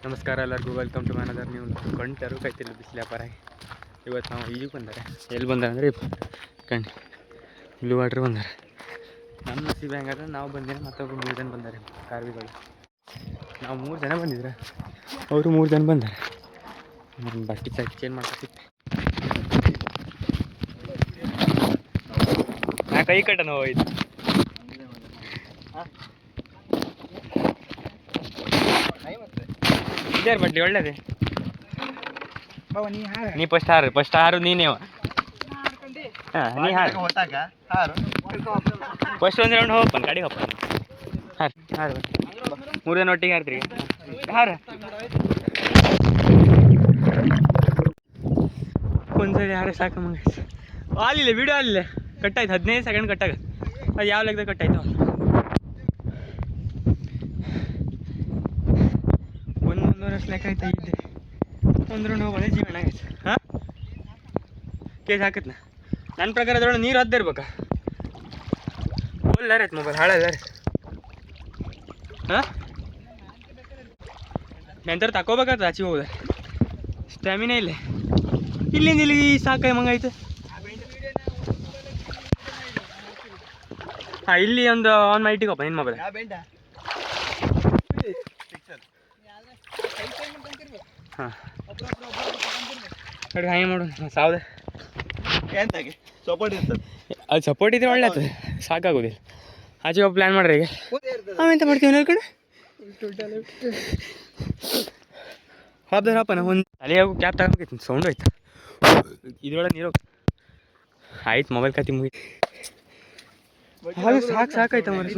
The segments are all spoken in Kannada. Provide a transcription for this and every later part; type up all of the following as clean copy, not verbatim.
ನಮಸ್ಕಾರ ಎಲ್ಲರಿಗೂ, ವೆಲ್ಕಮ್ ಟು ಮ್ಯಾನದರ್. ನೀವು ಕಂಟರು ಕೈತಿಲ್ಲ ಬಿಸಿಲು ವ್ಯಾಪಾರ. ಇವತ್ತು ನಾವು ಈಜಿಗೆ ಬಂದಾರೆ. ಎಲ್ಲಿ ಬಂದಾರೆ ಅಂದರೆ ಬ್ಲೂ ವಾಟ್ರ್ ಬಂದಾರೆ. ನಮ್ಮ ನಸೀಬ್ ಹೆಂಗಾದ್ರೆ ನಾವು ಬಂದೇನೆ, ಮತ್ತೊಬ್ಬರು 3 ಜನ ಬಂದಾರೆ ಕಾರ್ವಿಗಳು. ನಾವು 3 ಜನ ಬಂದಿದ್ರೆ ಅವರು 3 ಜನ ಬಂದಾರೆ. ಬಟ್ಟೆ ಚೇಂಜ್ ಮಾಡ್ಕೊತಿತ್ತು. ನಾ ಕೈ ಕಟ್ಟನ ಹೋಯ್ತು. ಇದೇ ಬಟ್ಲಿ ಒಳ್ಳೇದೇ. ನೀ ಫಸ್ಟ್ ಹಾರು ನೀನೇ. ಹಾಂ, ನೀ ಹಾರು ಫಸ್ಟ್ ಒಂದು ರೌಂಡ್ ಹೋಗ್ಬನ್ ಗಾಡಿ ಹೋಗ್ಬನ್. ಹಾರು 3 ಜನ ಒಟ್ಟಿಗೆ ಹಾರ್ತೀರಿ. ಹಾರು ಒಂದ್ಸರಿ ಹಾರೆ ಸಾಕು. ಮಂಗ ಆಲಿಲ್ಲ, ವಿಡಿಯೋ ಅಲ್ಲಿಲ್ಲ ಕಟ್ಟಾಯ್ತು. 15 ಸೆಕೆಂಡ್ ಕಟ್ಟಾಗ. ಅದು ಯಾವ ಲೆಕ್ಕದಾಗ ಕಟ್ಟಾಯ್ತು? 1 ವರ್ಷ ಲೆಕ್ಕ ಆಯ್ತಾ ಇದ್ದೆ. ಒಂದು ರೌಂಡ್ ಹೋಗೋಣ ಜೀವನ ಆಗೈತೆ. ಹಾಂ, ಕೇಸ್ ಹಾಕತ್ನ ನನ್ನ ಪ್ರಕಾರ ಅದ್ರೊಳಗೆ ನೀರು ಹದ್ದೇ ಇರ್ಬೇಕಾ? ಒಲ್ಲಾರ ಆಯ್ತು ಮೊಬೈಲ್ ಹಾಳಲ್ಲ ರೀ. ಹಾಂ, ನಂತರ ತಗೋಬೇಕಾಗ್ತದೆ ಆಚೆಗೆ ಹೋಗೋದ. ಸ್ಟ್ಯಾಮಿನಾ ಇಲ್ಲೇ ಇಲ್ಲಿಂದ ಇಲ್ಲಿಗೆ ಸಾಕಾಯಿ ಮಂಗಾಯ್ತು. ಹಾಂ, ಇಲ್ಲಿ ಒಂದು ಆನ್ ಮಾಡಿ ಇಟ್ಟಿಗಪ್ಪ ನಿನ್ನ ಮೊಬೈಲ್. ಹಾಂ, ನೋಡಿ ಹಾಗೆ ಮಾಡು. ಸಾವ್ದೆ ಸಪೋರ್ಟ್ ಇರ್ತದೆ. ಅದು ಸಪೋರ್ಟ್ ಇದ್ರೆ ಒಳ್ಳೆ ಆಗ್ತದೆ, ಸಾಕಾಗೋದಿಲ್ಲ. ಆಚೆ ಹೋಗಿ ಪ್ಲ್ಯಾನ್ ಮಾಡ್ರಿ. ಈಗ ನಾವೆಂತ ಮಾಡ್ತೀವಿ ಅನ್ನೋ ಕಡೆ ಹಾಪ್ದಾರಪ್ಪ. ನಾವು ಒಂದು ತಲೆ ಹೋಗಿ ಕ್ಯಾಪ್ ತಗೊಂಬೇಕಿತ್ತು. ಸೌಂಡ್ ಆಯ್ತು ಇದ್ರೊಳಗೆ ನೀರು ಆಯ್ತು. ಮೊಬೈಲ್ ಕತ್ತಿ ಮುಗಿ ಹಾಗೆ ಸಾಕಾಯ್ತು ಮರಿ.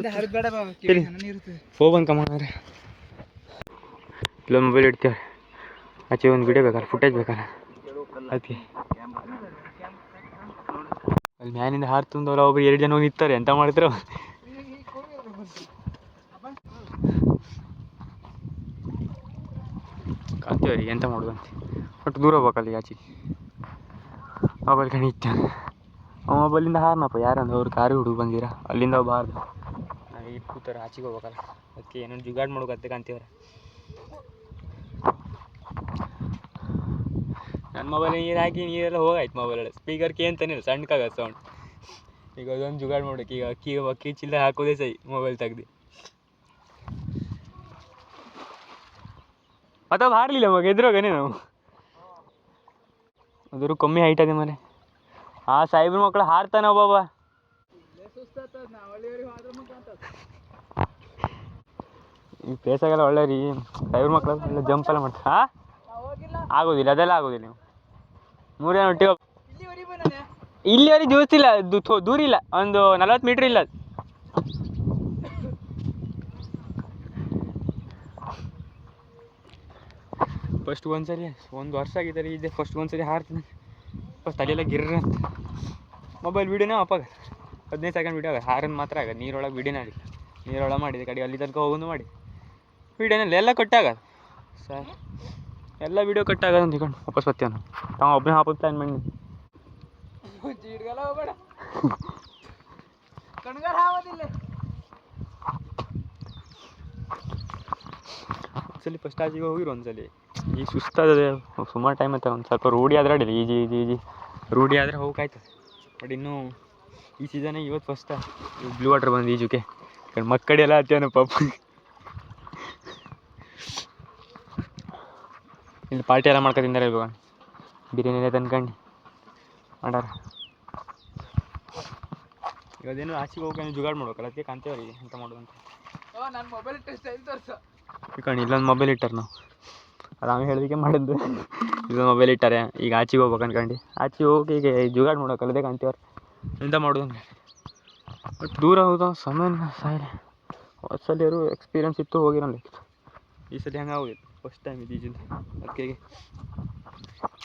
ಫೋನ್ ಕಮಾಡ್ರೆ ಇಲ್ಲೊಂದು ಮೊಬೈಲ್ ಇಡ್ತೇವೆ. ಆಚೆ ಒಂದು ವಿಡಿಯೋ ಬೇಕಾರೆ, ಫುಟೇಜ್ ಬೇಕಾರೆ ಅದಕ್ಕೆ ಅಲ್ಲಿ ಮ್ಯಾನಿಂದ ಹಾರು ತುಂದವ್ರು ಒಬ್ರು 2 ಜನ ಹೋಗಿ ನಿಂತಾರೆ. ಎಂತ ಮಾಡ್ತಾರೆ ಕಾಣ್ತೇವ್ರಿ. ಎಂತ ಮಾಡೋದಂತ ಒಟ್ಟು ದೂರ ಹೋಗ್ಬೇಕಲ್ಲಿ ಆಚೆ. ಮೊಬೈಲ್ ಕಣಿ ಇತ್ತ ಆ ಮೊಬೈಲಿಂದ ಹಾರ್ನಪ್ಪ. ಯಾರಂದ್ರೆ ಅವ್ರು ಕಾರು ಹುಡುಗ ಬಂದಿರ ಅಲ್ಲಿಂದ ಬಾರ್ದು ನಾವು ಈಗ ಕೂತಾರೆ. ಆಚೆಗೆ ಹೋಗ್ಬೇಕಲ್ಲ, ಅದಕ್ಕೆ ಏನೋ ಜುಗಾಡ್ ಮಾಡೋಕತ್ತೆ ಕಾಣ್ತೀವ್ರೆ. ನನ್ನ ಮೊಬೈಲ್ ನೀರು ಹಾಕಿ ನೀರೆಲ್ಲ ಹೋಗಾಯ್ತು. ಮೊಬೈಲ್ ಸ್ಪೀಕರ್ ಕೇಂತಾನಿಲ್ಲ, ಸಣ್ಣಕ್ಕಾಗತ್ತೆ ಸೌಂಡ್. ಈಗ ಅದೊಂದು ಜುಗಾಡ್ ಮಾಡೋಕೆ ಈಗ ಅಕ್ಕಿ ಚಿಲ್ಲರೆ ಹಾಕೋದೇ ಸೈ ಮೊಬೈಲ್ ತೆಗ್ದು. ಅಥವಾ ಹಾರಲಿಲ್ಲ ಮಗ, ಎದುರೋಗನೇ ನಾವು. ಅದರೂ ಕಮ್ಮಿ ಹೈಟ್ ಅದೇ ಮನೆ. ಆ ಸಾಹೇಬ್ರ ಮಕ್ಕಳು ಹಾರ್ತಾನೆ ಒಬ್ಬೊಬ್ಬ. ಈ ಪ್ಲೇಸಾಗೆಲ್ಲ ಒಳ್ಳೆ ರೀ. ಸಾಹೇಬ್ರ ಮಕ್ಕಳು ಎಲ್ಲ ಜಂಪ್ ಎಲ್ಲ ಮಾಡ್ತಾರೆ. ಹಾಂ, ಆಗೋದಿಲ್ಲ, ಅದೆಲ್ಲ ಆಗೋದಿಲ್ಲ. ನೀವು 3 ಜನ ಒಟ್ಟಿಗೆ ಇಲ್ಲಿವರೆಗೆ ಜೋಸ್ತಿಲ್ಲ, ದೂರ ಇಲ್ಲ, ಒಂದು 40 ಮೀಟ್ರ್ ಇಲ್ಲ. ಫಸ್ಟ್ ಒಂದ್ಸರಿ 1 ವರ್ಷ ಆಗಿದ್ದಾರೆ ಇದೆ. ಫಸ್ಟ್ ಒಂದ್ಸರಿ ಹಾರ್ತೀನಿ. ಫಸ್ಟ್ ತಲೆಯೆಲ್ಲ ಗಿರ್ರ ಅಂತ. ಮೊಬೈಲ್ ವೀಡಿಯೋನೇ ಅಪ್ಪಾಗ 15 ಸೆಕೆಂಡ್ ವೀಡಿಯೋ ಆಗ. ಹಾರನ್ನು ಮಾತ್ರ ಆಗ. ನೀರೊಳಗೆ ವೀಡಿಯೋನೇ ಆಗಿಲ್ಲ. ನೀರೊಳಗೆ ಮಾಡಿದೆ ಕಡೆ ಅಲ್ಲಿ ತನಕ ಹೋಗೋದು ಮಾಡಿ ವೀಡಿಯೋನಲ್ಲಿ ಎಲ್ಲ ಕಟ್ಟಾಗದು. ಸರ್ ಎಲ್ಲ ವೀಡಿಯೋ ಕಟ್ಟಾಗದು ಅಂತ ತಿಳ್ಕೊಂಡು ವಾಪಸ್ ಬರ್ತೀವಿ ನಾವು. ತಾವು ಒಬ್ಬನೇ ಹಾಕೋದು ಪ್ಲ್ಯಾನ್ ಮಾಡಿ ಒಂದ್ಸಲಿ ಫಸ್ಟ್ ಆಚೆಗೆ ಹೋಗಿರು. ಒಂದ್ಸಲಿ ಈಗ ಸುಸ್ತಾಗದೆ, ಸುಮಾರು ಟೈಮ್ ಆಯ್ತು. ಒಂದು ಸ್ವಲ್ಪ ರೂಢಿ ಆದ್ರೆ ಅಡ್ಡಿಲ್ಲ. ಈಜಿ ರೂಢಿ ಆದರೆ ಹೋಗಾಯ್ತದೆ. ಬಟ್ ಇನ್ನೂ ಈ ಸೀಸನೇ ಇವತ್ತು ಫಸ್ಟ್ ಬ್ಲೂ ವಾಟ್ರ್ ಬಂದು ಈಜುಕ್ಕೆ ಮಕ್ಕಡಿ ಎಲ್ಲ ಹತ್ತೇನೋ ಪಾಪ. ಇಲ್ಲಿ ಪಾರ್ಟಿ ಎಲ್ಲ ಮಾಡ್ಕೊತಿಂದಾರೆ. ಇವಾಗ ಬಿರಿಯಾನಿ ಎಲ್ಲ ತಂದ್ಕೊಂಡು ಮಾಡಾರ. ಇವಾಗೇನು ಆಚೆಗೆ ಹೋಗಿ ಜುಗಾಡ್ ಮಾಡ್ಬೇಕಲ್ಲ, ಅದಕ್ಕೆ ಕಾಣ್ತೇವ್ರಿ ಎಂತ ಮಾಡೋದು ಅಂತ. ಕಣಿ ಇಲ್ಲೊಂದು ಮೊಬೈಲ್ ಇಟ್ಟಾರೆ. ನಾವು ಆರಾಮ ಹೇಳಿದಕ್ಕೆ ಮಾಡಿದ್ದು. ಇಲ್ಲೊಂದು ಮೊಬೈಲ್ ಇಟ್ಟಾರೆ. ಈಗ ಆಚೆಗೆ ಹೋಗ್ಬೇಕು ಅನ್ಕೊಂಡು ಆಚೆಗೆ ಹೋಗಿ ಈಗ ಜುಗಾಡ್ ಮಾಡ್ಬೇಕಲ್ಲ, ಅದೇ ಕಾಣ್ತೇವ್ರಿ ಎಂತ ಮಾಡೋದು ಅಂದರೆ. ಬಟ್ ದೂರ ಹೋದ ಸಮಯ ಸಾಯಿಲೆ. ಹೊಸಲಿಯರು ಎಕ್ಸ್ಪೀರಿಯನ್ಸ್ ಇತ್ತು, ಹೋಗಿರಲ್ಲ. ಈ ಸಲ ಹೆಂಗೆ ಆಗೋದಿಲ್ಲ, ಫಸ್ಟ್ ಟೈಮ್ ಇದು ಈಜಿಂದ. ಅದಕ್ಕೆ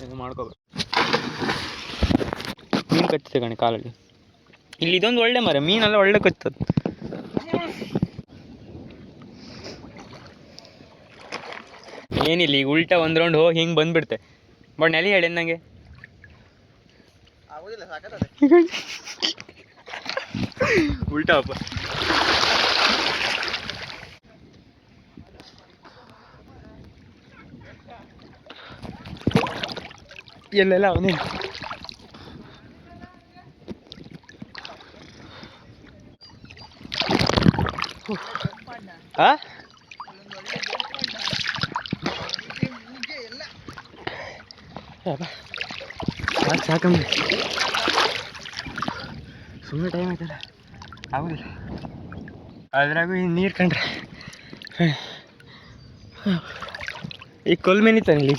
ಏನು ಮಾಡ್ಕೋಬೇಕು. ಮೀನು ಕಚ್ಚಿದೆ ಕಣಿ ಕಾಲಲ್ಲಿ. ಇಲ್ಲಿ ಇದೊಂದು ಒಳ್ಳೆ ಮರ, ಮೀನೆಲ್ಲ ಒಳ್ಳೆ ಕಚ್ಚದು. ಏನಿಲ್ಲ, ಈಗ ಉಲ್ಟಾ ಒಂದು ರೌಂಡ್ ಹೋಗಿ ಹಿಂಗೆ ಬಂದುಬಿಡ್ತೆ. ಬಟ್ ನೆಲೆ ಹೇಳಿ ನನಗೆ ಉಲ್ಟಾ ಅಪ್ಪ. ಎಲ್ಲೆಲ್ಲ ಅವನೇ. ಹಾಂ ಸಾಕಂಬ ಸುಮ್ಮನೆ ಟೈಮ್ ಆಯ್ತಲ್ಲ ಆಗೋದಿಲ್ಲ. ಅದ್ರಾಗೂ ಈ ನೀರು ಕಂಡ್ರೆ ಈ ಕೊಲ್ಮೆನಿತಾನೆ ಇಲ್ಲಿ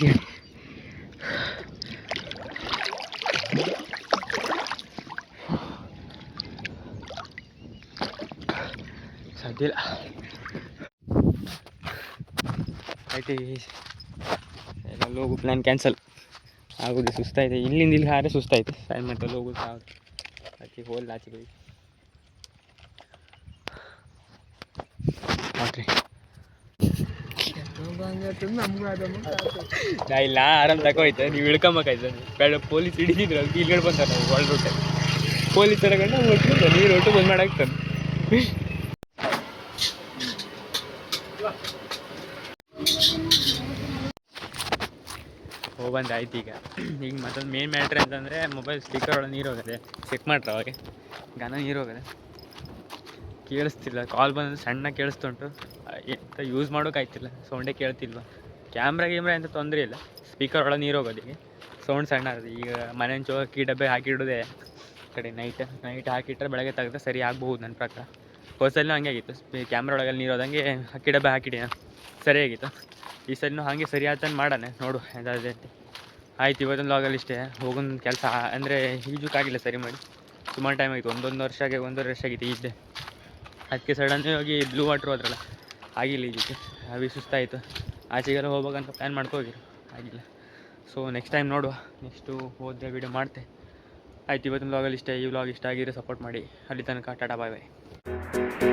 ಸಾಧ್ಯ ಇಲ್ಲ. ಆಯ್ತು ಎಲ್ಲ ಹೋಗು ಪ್ಲ್ಯಾನ್ ಕ್ಯಾನ್ಸಲ್ ಆಗೋದು. ಸುಸ್ತಾಯಿದೆ, ಇಲ್ಲಿಂದ ಇಲ್ಲಿ ಹಾರೆ ಸುಸ್ತಾಯ್ತು. ಟೈಮ್ ಮಾಡ್ತಲ್ಲಿ ಹೋಗೋದು ಆಗುತ್ತೆ. ಆಚೆ ಹೋಲ್ ಆಚೆಗೆ ಹೋಗಿ ನೋಡ್ರಿ ನಾ ಇಲ್ಲ ಆರಾಮ್ ತಗೋಯ್ತು. ನೀವು ಇಳ್ಕೊಂಬೇಕಾಯ್ತು ಬೇಡ. ಪೊಲೀಸ್ ಹಿಡಿದಿದ್ರು ಅದಕ್ಕೆ ಇಲ್ಗಡೆ ಬಂತಾರೆ. ನಾವು ಒಳ್ಳೆ ರೂಟೆ ಪೊಲೀಸ್ ತಗೊಂಡು ಒಟ್ಟು ನೀರು ಒಟ್ಟು ಬಂದ್ ಮಾಡಾಕ್ತಾನೆ. ಹೋಗ್ಬಂದು ಆಯ್ತು. ಈಗ ಮತ್ತೊಂದು ಮೇನ್ ಮ್ಯಾಟ್ರ್ ಅಂತಂದರೆ ಮೊಬೈಲ್ ಸ್ಪೀಕರ್ ಒಳಗೆ ನೀರು ಹೋಗಿದೆ. ಚೆಕ್ ಮಾಡ್ರೆ ಅವಾಗೆ ಗಾನ ನೀರು ಹೋಗಿದೆ, ಕೇಳಿಸ್ತಿಲ್ಲ. ಕಾಲ್ ಬಂದು ಸಣ್ಣ ಕೇಳಿಸ್ತುಂಟು, ಎಂತ ಯೂಸ್ ಮಾಡೋಕ್ಕಾಯ್ತಿಲ್ಲ. ಸೌಂಡೇ ಕೇಳ್ತಿಲ್ವ. ಕ್ಯಾಮ್ರಾ ಎಂತ ತೊಂದರೆ ಇಲ್ಲ, ಸ್ಪೀಕರ್ ಒಳಗೆ ನೀರು ಹೋಗೋದಿಗೆ ಸೌಂಡ್ ಸಣ್ಣ ಆಗುತ್ತೆ. ಈಗ ಮನೆ ಚೌಕಿ ಡಬ್ಬೆ ಹಾಕಿಡೋದೆ ಕಡೆ ನೈಟ್ ಹಾಕಿಟ್ರೆ ಬೆಳಗ್ಗೆ ತೆಗೆದ್ರೆ ಸರಿ ಆಗ್ಬೋದು ನನ್ನ ಪ್ರಕಾರ. ಹೊಸಲ್ಲೂ ಹಂಗೆ ಆಗಿತ್ತು. ಕ್ಯಾಮ್ರಾ ಒಳಗೆಲ್ಲ ನೀರು ಹೋದಂಗೆ ಅಕ್ಕಿ ಡಬ್ಬೆ ಹಾಕಿಡಿ ಸರಿಯಾಗಿತ್ತು. ಈ ಸರಿನೂ ಹಾಗೆ ಸರಿ ಆಯ್ತಾನೆ ಮಾಡೋಣ ನೋಡು ಅದಾದರೆ ಆಯ್ತು. ಇವತ್ತೊಂದು ಲಾಗಲ್ಲಿ ಇಷ್ಟೇ. ಹೋಗೊಂದು ಕೆಲಸ ಅಂದರೆ ಈಜಕ್ಕಾಗಿಲ್ಲ ಸರಿ ಮಾಡಿ. ಸುಮಾರು ಟೈಮ್ ಆಯಿತು, ಒಂದೂವರೆ ವರ್ಷ ಆಗಿತ್ತು ಈಜೆ. ಅದಕ್ಕೆ ಸಡನ್ನಾಗಿ ಹೋಗಿ ಬ್ಲೂ ವಾಟ್ರ್ ಹೋದ್ರಲ್ಲ ಆಗಿಲ್ಲ ಈಜಕ್ಕೆ. ಅವಿ ಸುಸ್ತಾಯಿತು. ಆಚೆಗೆಲ್ಲ ಹೋಗ್ಬೇಕಂತ ಪ್ಲ್ಯಾನ್ ಮಾಡ್ಕೋಗಿರು, ಆಗಿಲ್ಲ. ಸೊ ನೆಕ್ಸ್ಟ್ ಟೈಮ್ ನೋಡುವ, ನೆಕ್ಸ್ಟು ಹೋದರೆ ವೀಡಿಯೋ ಮಾಡ್ತೆ. ಆಯ್ತು ಇವತ್ತಿನ ವ್ಲಾಗಲ್ಲಿ ಇಷ್ಟೇ. ಈ ವ್ಲಾಗ್ ಇಷ್ಟ ಆಗಿದ್ರೆ ಸಪೋರ್ಟ್ ಮಾಡಿ. ಅಲ್ಲಿ ತನಕ ಟಾಟಾ ಬಾಯ್ ಬಾಯ್.